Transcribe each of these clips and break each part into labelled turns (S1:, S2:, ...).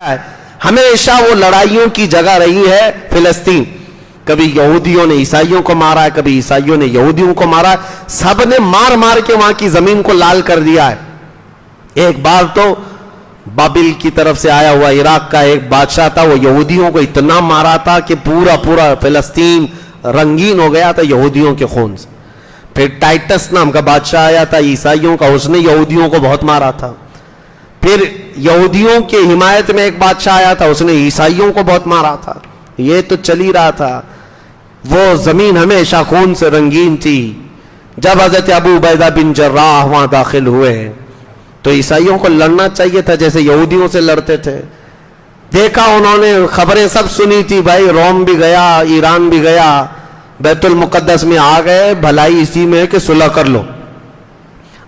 S1: ہمیشہ وہ لڑائیوں کی جگہ رہی ہے فلسطین. کبھی یہودیوں نے عیسائیوں کو مارا ہے, کبھی عیسائیوں نے یہودیوں کو مارا ہے, سب نے مار مار کے وہاں کی زمین کو لال کر دیا ہے. ایک بار تو بابل کی طرف سے آیا ہوا عراق کا ایک بادشاہ تھا, وہ یہودیوں کو اتنا مارا تھا کہ پورا فلسطین رنگین ہو گیا تھا یہودیوں کے خون سے. پھر ٹائٹس نام کا بادشاہ آیا تھا عیسائیوں کا, اس نے یہودیوں کو بہت مارا تھا. پھر یہودیوں کے حمایت میں ایک بادشاہ آیا تھا, اس نے عیسائیوں کو بہت مارا تھا. یہ تو چل ہی رہا تھا. وہ زمین ہمیشہ خون سے رنگین تھی. جب حضرت ابو عبیدہ بن جراح وہاں داخل ہوئے تو عیسائیوں کو لڑنا چاہیے تھا جیسے یہودیوں سے لڑتے تھے. دیکھا انہوں نے, خبریں سب سنی تھی, بھائی روم بھی گیا, ایران بھی گیا, بیت المقدس میں آ گئے, بھلائی اسی میں ہے کہ صلح کر لو.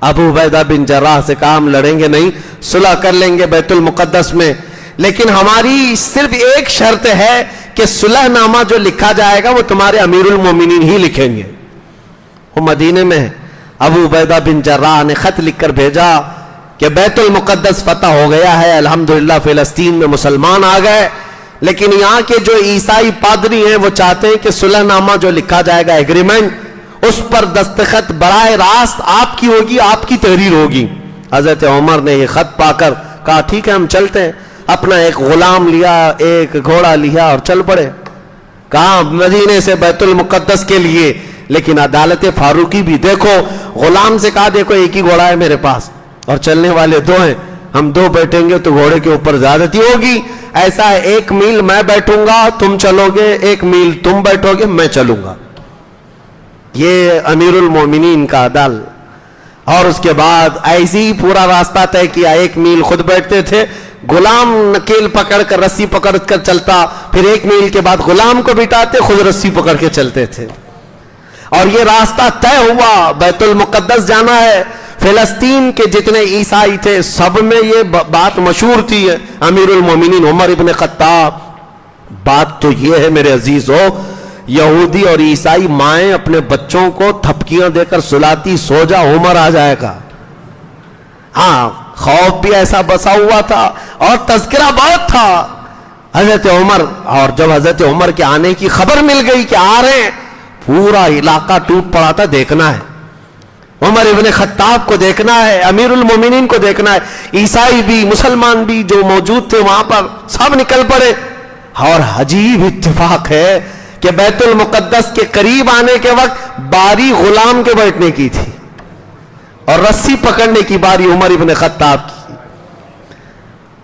S1: ابو عبیدہ بن جراح سے کہا ہم لڑیں گے نہیں, صلح کر لیں گے بیت المقدس میں, لیکن ہماری صرف ایک شرط ہے کہ صلح نامہ جو لکھا جائے گا وہ تمہارے امیر المومنین ہی لکھیں گے. وہ مدینے میں ابو عبیدہ بن جراح نے خط لکھ کر بھیجا کہ بیت المقدس فتح ہو گیا ہے, الحمدللہ فلسطین میں مسلمان آ گئے, لیکن یہاں کے جو عیسائی پادری ہیں وہ چاہتے ہیں کہ صلح نامہ جو لکھا جائے گا ایگریمنٹ, اس پر دستخط براہ راست آپ کی ہوگی, آپ کی تحریر ہوگی. حضرت عمر نے یہ خط پا کر کہا ٹھیک ہے ہم چلتے ہیں. اپنا ایک غلام لیا, ایک گھوڑا لیا اور چل پڑے. کہا مدینے سے بیت المقدس کے لیے, لیکن عدالت فاروقی بھی دیکھو. غلام سے کہا دیکھو ایک ہی گھوڑا ہے میرے پاس اور چلنے والے دو ہیں, ہم دو بیٹھیں گے تو گھوڑے کے اوپر زیادتی ہوگی. ایسا ہے 1 میل میں بیٹھوں گا تم چلو گے, 1 میل تم بیٹھو گے میں چلوں گا. یہ امیر المومنین کا عدل. اور اس کے بعد ایسے ہی پورا راستہ طے کیا. 1 میل خود بیٹھتے تھے, غلام نکیل پکڑ کر رسی پکڑ کر چلتا, پھر 1 میل کے بعد غلام کو بٹھاتے, خود رسی پکڑ کے چلتے تھے. اور یہ راستہ طے ہوا, بیت المقدس جانا ہے. فلسطین کے جتنے عیسائی تھے سب میں یہ بات مشہور تھی. امیر المومنین عمر ابن خطاب, بات تو یہ ہے میرے عزیزو, یہودی اور عیسائی مائیں اپنے بچوں کو تھپکیاں دے کر سلاتی, سو جا عمر آ جائے گا. ہاں خوف بھی ایسا بسا ہوا تھا اور تذکرہ بہت تھا حضرت عمر. اور جب حضرت عمر کے آنے کی خبر مل گئی کہ آ رہے ہیں, پورا علاقہ ٹوٹ پڑا تھا. دیکھنا ہے عمر ابن خطاب کو, دیکھنا ہے امیر المومنین کو, دیکھنا ہے. عیسائی بھی مسلمان بھی جو موجود تھے وہاں پر سب نکل پڑے. اور عجیب اتفاق ہے کہ بیت المقدس کے قریب آنے کے وقت باری غلام کے بیٹھنے کی تھی اور رسی پکڑنے کی باری عمر ابن خطاب کی.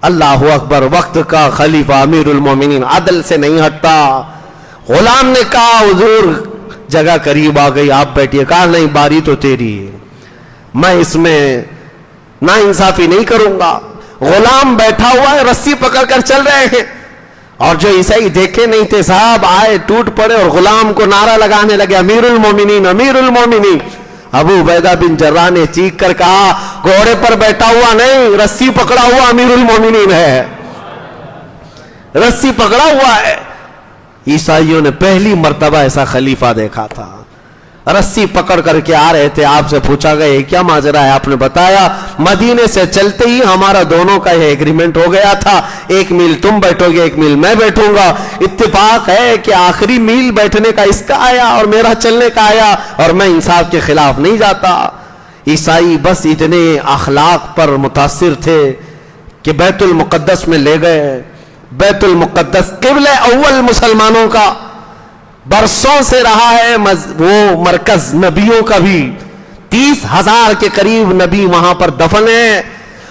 S1: اللہ اکبر. وقت کا خلیفہ امیر المومنین عدل سے نہیں ہٹتا. غلام نے کہا حضور جگہ قریب آ گئی, آپ بیٹھیے. کہا نہیں باری تو تیری ہے, میں اس میں نا انصافی نہیں کروں گا. غلام بیٹھا ہوا ہے, رسی پکڑ کر چل رہے ہیں, اور جو عیسائی دیکھے نہیں تھے صاحب آئے, ٹوٹ پڑے اور غلام کو نعرہ لگانے لگے امیر المومنین امیر المومنین. ابو عبیدہ بن جراح نے چیخ کر کہا گھوڑے پر بیٹھا ہوا نہیں, رسی پکڑا ہوا امیر المومنین ہے, رسی پکڑا ہوا ہے. عیسائیوں نے پہلی مرتبہ ایسا خلیفہ دیکھا تھا. رسی پکڑ کر کے آ رہے تھے. آپ سے پوچھا گیا کیا ماجرا ہے, آپ نے بتایا مدینے سے چلتے ہی ہمارا دونوں کا یہ ایگریمنٹ ہو گیا تھا, 1 میل تم بیٹھو گے 1 میل میں بیٹھوں گا. اتفاق ہے کہ آخری میل بیٹھنے کا اس کا آیا اور میرا چلنے کا آیا, اور میں انصاف کے خلاف نہیں جاتا. عیسائی بس اتنے اخلاق پر متاثر تھے کہ بیت المقدس میں لے گئے. بیت المقدس قبلہ اول مسلمانوں کا برسوں سے رہا ہے, وہ مرکز نبیوں کا بھی. 30,000 کے قریب نبی وہاں پر دفن ہیں,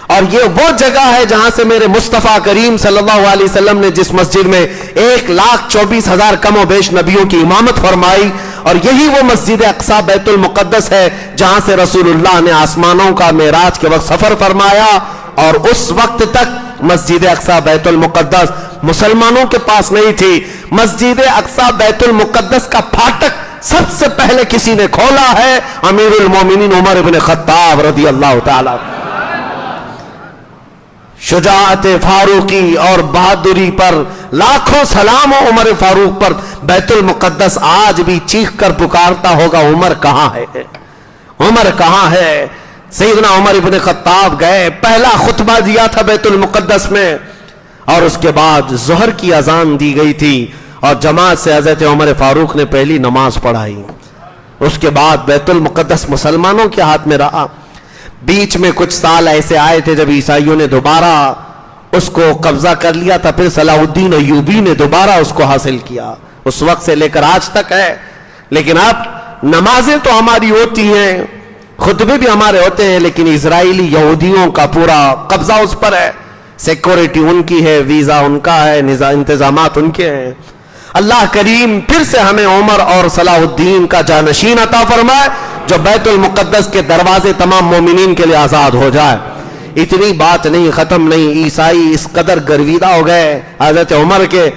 S1: اور یہ وہ جگہ ہے جہاں سے میرے مصطفیٰ کریم صلی اللہ علیہ وسلم نے جس مسجد میں 1,24,000 کم و بیش نبیوں کی امامت فرمائی, اور یہی وہ مسجد اقصی بیت المقدس ہے جہاں سے رسول اللہ نے آسمانوں کا معراج کے وقت سفر فرمایا. اور اس وقت تک مسجد اقصی بیت المقدس مسلمانوں کے پاس نہیں تھی. مسجد اقصی بیت المقدس کا پھاٹک سب سے پہلے کسی نے کھولا ہے, امیر المومنین عمر ابن خطاب رضی اللہ تعالی. شجاعت فاروقی اور بہادری پر لاکھوں سلام ہو عمر فاروق پر. بیت المقدس آج بھی چیخ کر پکارتا ہوگا عمر کہاں ہے, عمر کہاں ہے. سیدنا عمر ابن خطاب گئے, پہلا خطبہ دیا تھا بیت المقدس میں, اور اس کے بعد ظہر کی اذان دی گئی تھی اور جماعت سے حضرت عمر فاروق نے پہلی نماز پڑھائی. اس کے بعد بیت المقدس مسلمانوں کے ہاتھ میں رہا. بیچ میں کچھ سال ایسے آئے تھے جب عیسائیوں نے دوبارہ اس کو قبضہ کر لیا تھا, پھر صلاح الدین ایوبی نے دوبارہ اس کو حاصل کیا, اس وقت سے لے کر آج تک ہے. لیکن اب نمازیں تو ہماری ہوتی ہیں, خطبے بھی ہمارے ہوتے ہیں, لیکن اسرائیلی یہودیوں کا پورا قبضہ اس پر ہے. سیکورٹی ان کی ہے, ویزا ان کا ہے, انتظامات ان کے ہیں. اللہ کریم پھر سے ہمیں عمر اور صلاح الدین کا جانشین عطا فرمائے جو بیت المقدس کے دروازے تمام مومنین کے لیے آزاد ہو جائے. اتنی بات نہیں, ختم نہیں. عیسائی اس قدر گرویدہ ہو گئے حضرت عمر کے,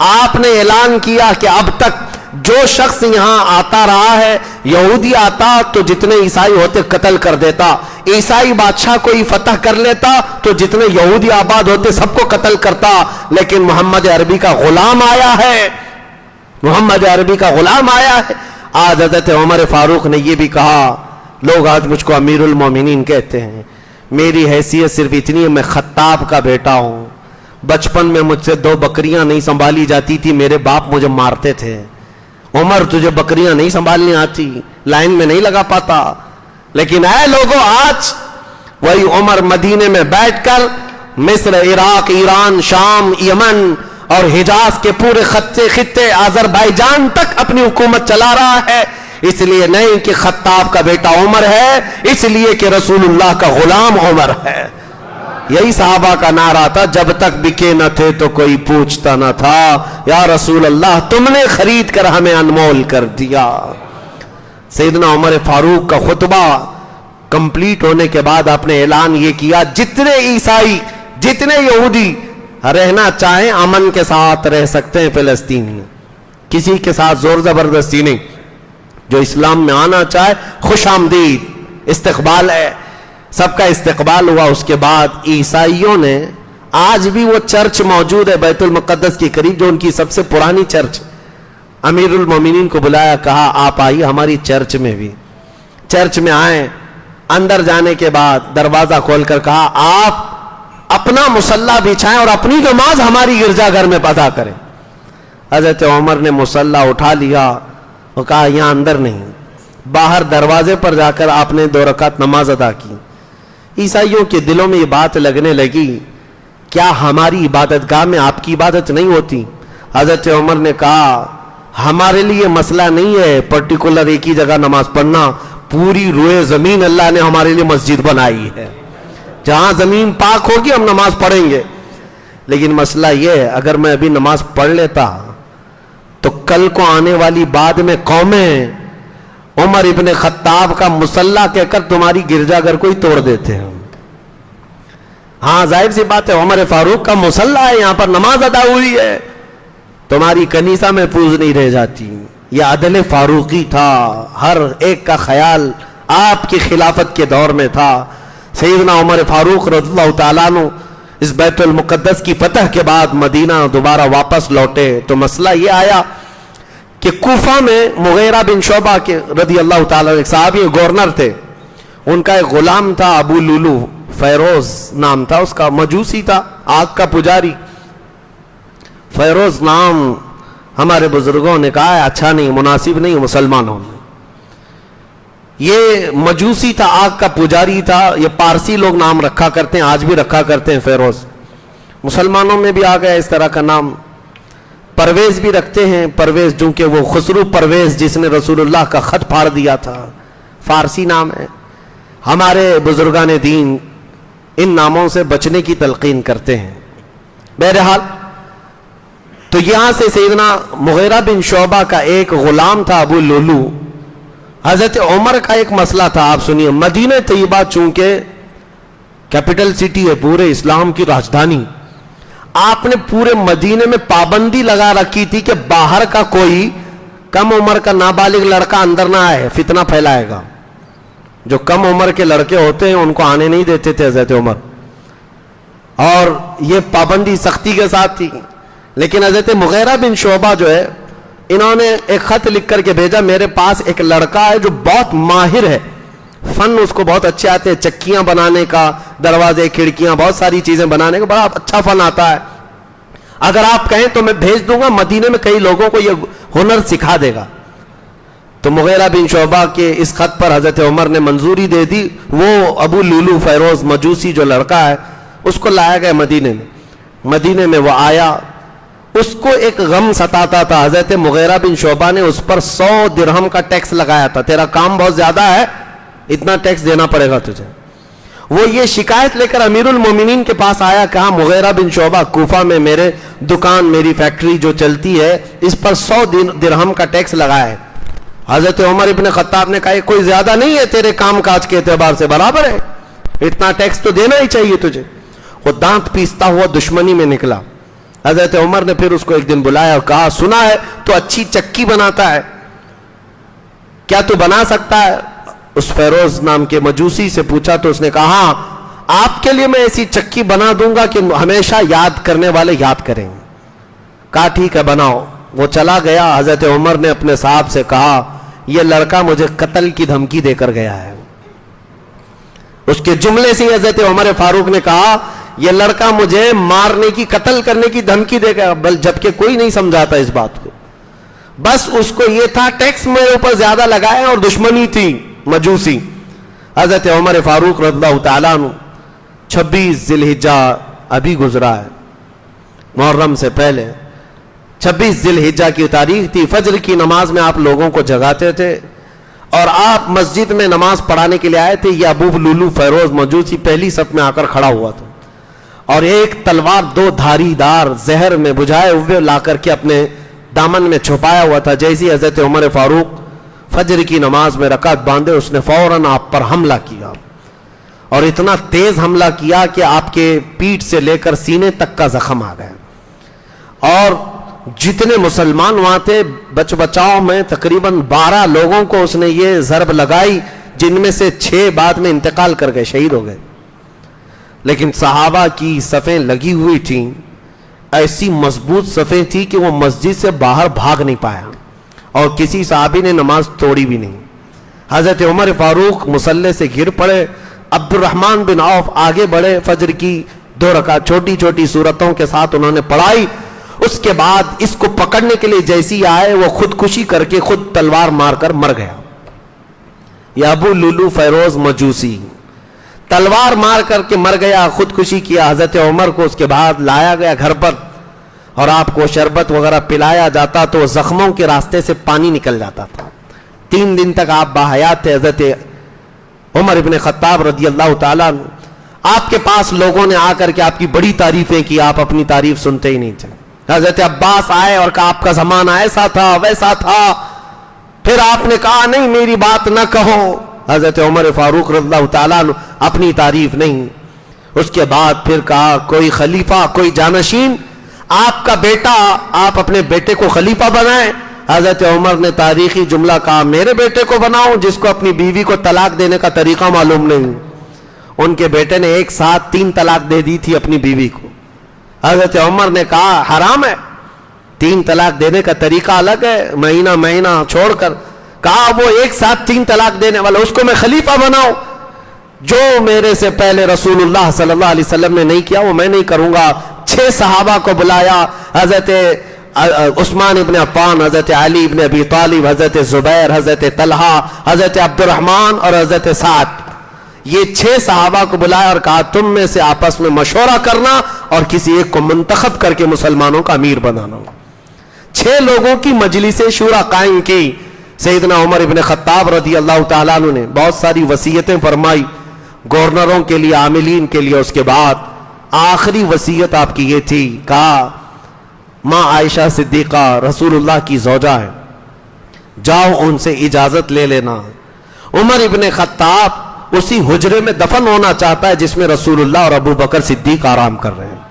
S1: آپ نے اعلان کیا کہ اب تک جو شخص یہاں آتا رہا ہے, یہودی آتا تو جتنے عیسائی ہوتے قتل کر دیتا, عیسائی بادشاہ کوئی فتح کر لیتا تو جتنے یہودی آباد ہوتے سب کو قتل کرتا. لیکن محمد عربی کا غلام آیا ہے, محمد عربی کا غلام آیا ہے. آج حضرت عمر فاروق نے یہ بھی کہا, لوگ آج مجھ کو امیر المومنین کہتے ہیں, میری حیثیت صرف اتنی ہے میں خطاب کا بیٹا ہوں. بچپن میں مجھ سے 2 بکریاں نہیں سنبھالی جاتی تھی, میرے باپ مجھے مارتے تھے. عمر تجھے بکریاں نہیں سنبھالنی آتی, لائن میں نہیں لگا پاتا. لیکن اے لوگوں, آج وہی عمر مدینے میں بیٹھ کر مصر, عراق, ایران, شام, یمن اور حجاز کے پورے خطے آذربائیجان تک اپنی حکومت چلا رہا ہے. اس لیے نہیں کہ خطاب کا بیٹا عمر ہے, اس لیے کہ رسول اللہ کا غلام عمر ہے. یہی صحابہ کا نعرہ تھا, جب تک بکے نہ تھے تو کوئی پوچھتا نہ تھا, یا رسول اللہ تم نے خرید کر ہمیں انمول کر دیا. سیدنا عمر فاروق کا خطبہ کمپلیٹ ہونے کے بعد آپ نے اعلان یہ کیا, جتنے عیسائی جتنے یہودی رہنا چاہیں امن کے ساتھ رہ سکتے ہیں فلسطین میں, کسی کے ساتھ زور زبردستی نہیں. جو اسلام میں آنا چاہے خوش آمدید, استقبال ہے, سب کا استقبال ہوا. اس کے بعد عیسائیوں نے, آج بھی وہ چرچ موجود ہے بیت المقدس کے قریب جو ان کی سب سے پرانی چرچ, امیر المومنین کو بلایا, کہا آپ آئیے ہماری چرچ میں بھی. چرچ میں آئے, اندر جانے کے بعد دروازہ کھول کر کہا آپ اپنا مصلی بچھائیں اور اپنی نماز ہماری گرجا گھر میں ادا کریں. حضرت عمر نے مصلی اٹھا لیا اور کہا یہاں اندر نہیں, باہر دروازے پر جا کر آپ نے 2 رکعت نماز ادا کی. عیسائیوں کے دلوں میں یہ بات لگنے لگی, کیا ہماری عبادت گاہ میں آپ کی عبادت نہیں ہوتی؟ حضرت عمر نے کہا ہمارے لیے مسئلہ نہیں ہے پرٹیکولر ایک ہی جگہ نماز پڑھنا, پوری روئے زمین اللہ نے ہمارے لیے مسجد بنائی ہے, جہاں زمین پاک ہوگی ہم نماز پڑھیں گے. لیکن مسئلہ یہ ہے, اگر میں ابھی نماز پڑھ لیتا تو کل کو آنے والی بعد میں قومیں عمر ابن خطاب کا مصلی کہہ کر تمہاری گرجا گھر کو ہی توڑ دیتے ہیں. ہاں ظاہر سی بات ہے, عمر فاروق کا مصلی ہے, یہاں پر نماز ادا ہوئی ہے, تمہاری کنیسہ محفوظ نہیں رہ جاتی. یہ عدل فاروقی تھا, ہر ایک کا خیال آپ کی خلافت کے دور میں تھا. سیدنا عمر فاروق رضی اللہ تعالیٰ عنہ اس بیت المقدس کی فتح کے بعد مدینہ دوبارہ واپس لوٹے تو مسئلہ یہ آیا کہ کوفہ میں مغیرہ بن شعبہ کے رضی اللہ تعالیٰ ایک صحابی گورنر تھے, ان کا ایک غلام تھا ابو لولو, فیروز نام تھا اس کا, مجوسی تھا, آگ کا پجاری. فیروز نام ہمارے بزرگوں نے کہا ہے اچھا نہیں, مناسب نہیں مسلمانوں میں. یہ مجوسی تھا, آگ کا پجاری تھا, یہ پارسی لوگ نام رکھا کرتے ہیں, آج بھی رکھا کرتے ہیں فیروز. مسلمانوں میں بھی آ گیا اس طرح کا نام. پرویز بھی رکھتے ہیں, پرویز چونکہ وہ خسرو پرویز جس نے رسول اللہ کا خط پھاڑ دیا تھا, فارسی نام ہے. ہمارے بزرگان دین ان ناموں سے بچنے کی تلقین کرتے ہیں. بہرحال تو یہاں سے سیدنا مغیرہ بن شعبہ کا ایک غلام تھا ابو لولو. حضرت عمر کا ایک مسئلہ تھا, آپ سنیے. مدینہ طیبہ چونکہ کیپٹل سٹی ہے, پورے اسلام کی راجدھانی, آپ نے پورے مدینے میں پابندی لگا رکھی تھی کہ باہر کا کوئی کم عمر کا نابالغ لڑکا اندر نہ آئے, فتنہ پھیلائے گا. جو کم عمر کے لڑکے ہوتے ہیں ان کو آنے نہیں دیتے تھے حضرت عمر, اور یہ پابندی سختی کے ساتھ تھی. لیکن حضرت مغیرہ بن شعبہ جو ہے, انہوں نے ایک خط لکھ کر کے بھیجا, میرے پاس ایک لڑکا ہے جو بہت ماہر ہے, فن اس کو بہت اچھے آتے ہیں, چکیاں بنانے کا, دروازے کھڑکیاں, بہت ساری چیزیں بنانے کا بڑا اچھا فن آتا ہے. اگر آپ کہیں تو میں بھیج دوں گا، مدینے میں کئی لوگوں کو یہ ہنر سکھا دے گا۔ تو مغیرہ بن شعبہ کے اس خط پر حضرت عمر نے منظوری دے دی۔ وہ ابو لولو فیروز مجوسی جو لڑکا ہے اس کو لایا گیا مدینے میں۔ مدینے میں وہ آیا، اس کو ایک غم ستاتا تھا۔ حضرت مغیرہ بن شعبہ نے اس پر 100 درہم کا ٹیکس لگایا تھا، تیرا کام بہت زیادہ ہے، اتنا ٹیکس دینا پڑے گا تجھے۔ وہ یہ شکایت لے کر امیر المومنین کے پاس آیا، کہا مغیرہ بن شعبہ کوفہ میں میرے دکان، میری فیکٹری جو چلتی ہے اس پر 100 درہم کا ٹیکس لگایا ہے۔ حضرت عمر ابن خطاب نے کہا یہ کوئی زیادہ نہیں ہے، تیرے کام کاج کے اعتبار سے برابر ہے، اتنا ٹیکس تو دینا ہی چاہیے تجھے۔ وہ دانت پیستا ہوا دشمنی میں نکلا۔ حضرت عمر نے پھر اس کو ایک دن بلایا اور کہا سنا ہے تو اچھی چکی بناتا ہے، کیا تو بنا سکتا ہے؟ اس فیروز نام کے مجوسی سے پوچھا تو اس نے کہا ہاں، آپ کے لیے میں ایسی چکی بنا دوں گا کہ ہمیشہ یاد کرنے والے یاد کریں گے۔ کہا ٹھیک ہے بناؤ۔ وہ چلا گیا۔ حضرت عمر نے اپنے صاحب سے کہا یہ لڑکا مجھے قتل کی دھمکی دے کر گیا ہے۔ اس کے جملے سے حضرت عمر فاروق نے کہا یہ لڑکا مجھے مارنے کی، قتل کرنے کی دھمکی دے گا، جبکہ کوئی نہیں سمجھاتا اس بات کو، بس اس کو یہ تھا ٹیکس میرے اوپر زیادہ لگائے اور دشمنی تھی مجوسی۔ حضرت عمر فاروق رضی اللہ تعالیٰ عنہ 26 ذی الحجہ ابھی گزرا ہے، محرم سے پہلے 26 ذی الحجہ کی تاریخ تھی۔ فجر کی نماز میں آپ لوگوں کو جگاتے تھے اور آپ مسجد میں نماز پڑھانے کے لیے آئے تھے۔ یہ ابو لولو فیروز مجوسی پہلی صف میں آ کر کھڑا ہوا تھا اور ایک تلوار 2 دھاری دار زہر میں بجھائے ہوئے لا کر کے اپنے دامن میں چھپایا ہوا تھا۔ جیسی حضرت عمر فاروق فجر کی نماز میں رکعت باندھے، اس نے فوراً آپ پر حملہ کیا اور اتنا تیز حملہ کیا کہ آپ کے پیٹھ سے لے کر سینے تک کا زخم آ گیا، اور جتنے مسلمان وہاں تھے بچاؤ میں تقریباً 12 لوگوں کو اس نے یہ ضرب لگائی، جن میں سے 6 بعد میں انتقال کر گئے، شہید ہو گئے۔ لیکن صحابہ کی صفیں لگی ہوئی تھیں، ایسی مضبوط صفیں تھی کہ وہ مسجد سے باہر بھاگ نہیں پایا اور کسی صحابی نے نماز توڑی بھی نہیں۔ حضرت عمر فاروق مصلی سے گر پڑے، عبد الرحمن بن عوف آگے بڑھے، فجر کی 2 رکعت چھوٹی چھوٹی سورتوں کے ساتھ انہوں نے پڑھائی۔ اس کے بعد اس کو پکڑنے کے لیے جیسی آئے وہ خودکشی کر کے خود تلوار مار کر مر گیا۔ یہ ابو لولو فیروز مجوسی تلوار مار کر کے مر گیا، خودکشی کیا۔ حضرت عمر کو اس کے بعد لایا گیا گھر پر اور آپ کو شربت وغیرہ پلایا جاتا تو زخموں کے راستے سے پانی نکل جاتا تھا۔ 3 دن تک آپ باحیات تھے۔ حضرت عمر ابن خطاب رضی اللہ تعالیٰ عنہ، آپ کے پاس لوگوں نے آ کر کے آپ کی بڑی تعریفیں کی، آپ اپنی تعریف سنتے ہی نہیں تھے۔ حضرت عباس آئے اور کہا آپ کا زمانہ ایسا تھا ویسا تھا، پھر آپ نے کہا نہیں میری بات نہ کہو۔ حضرت عمر فاروق رضی اللہ تعالیٰ عنہ اپنی تعریف نہیں۔ اس کے بعد پھر کہا کوئی خلیفہ، کوئی جانشین، آپ کا بیٹا، آپ اپنے بیٹے کو خلیفہ بنائیں۔ حضرت عمر نے تاریخی جملہ کہا میرے بیٹے کو بناؤں جس کو اپنی بیوی کو طلاق دینے کا طریقہ معلوم نہیں۔ ان کے بیٹے نے ایک ساتھ 3 طلاق دے دی تھی اپنی بیوی کو۔ حضرت عمر نے کہا حرام ہے، 3 طلاق دینے کا طریقہ الگ ہے، مہینہ مہینہ چھوڑ کر۔ کہا وہ ایک ساتھ 3 طلاق دینے والا اس کو میں خلیفہ بناؤں؟ جو میرے سے پہلے رسول اللہ صلی اللہ علیہ وسلم نے نہیں کیا وہ میں نہیں کروں گا۔ 6 صحابہ کو بلایا، حضرت عثمان ابن عفان، حضرت علی ابن ابی طالب، حضرت زبیر، حضرت طلحہ، حضرت عبد الرحمن اور حضرت سعد، یہ 6 صحابہ کو بلایا اور کہا تم میں سے آپس میں مشورہ کرنا اور کسی ایک کو منتخب کر کے مسلمانوں کا امیر بنانا۔ 6 لوگوں کی مجلس شورا قائم کی۔ سیدنا عمر ابن خطاب رضی اللہ تعالیٰ عنہ نے بہت ساری وصیتیں فرمائی گورنروں کے لیے، عاملین کے لیے۔ اس کے بعد آخری وصیت آپ کی یہ تھی، کہا ماں عائشہ صدیقہ رسول اللہ کی زوجہ ہے، جاؤ ان سے اجازت لے لینا۔ عمر ابن خطاب اسی حجرے میں دفن ہونا چاہتا ہے جس میں رسول اللہ اور ابو بکر صدیق آرام کر رہے ہیں۔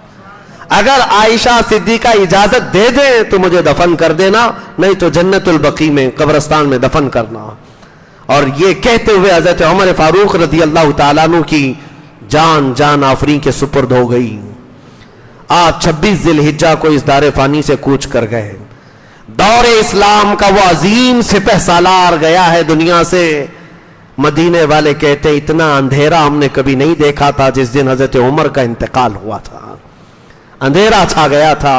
S1: اگر عائشہ صدیقہ اجازت دے دیں تو مجھے دفن کر دینا، نہیں تو جنت البقیع میں قبرستان میں دفن کرنا۔ اور یہ کہتے ہوئے حضرت عمر فاروق رضی اللہ تعالیٰ عنہ کی جان آفرین کے سپرد ہو گئی۔ آپ 26 ذی الحجہ کو اس دار فانی سے کوچ کر گئے۔ دور اسلام کا وہ عظیم سپہ سالار گیا ہے دنیا سے۔ مدینے والے کہتے اتنا اندھیرا ہم نے کبھی نہیں دیکھا تھا جس دن حضرت عمر کا انتقال ہوا تھا۔ اندھیرا چھا گیا تھا،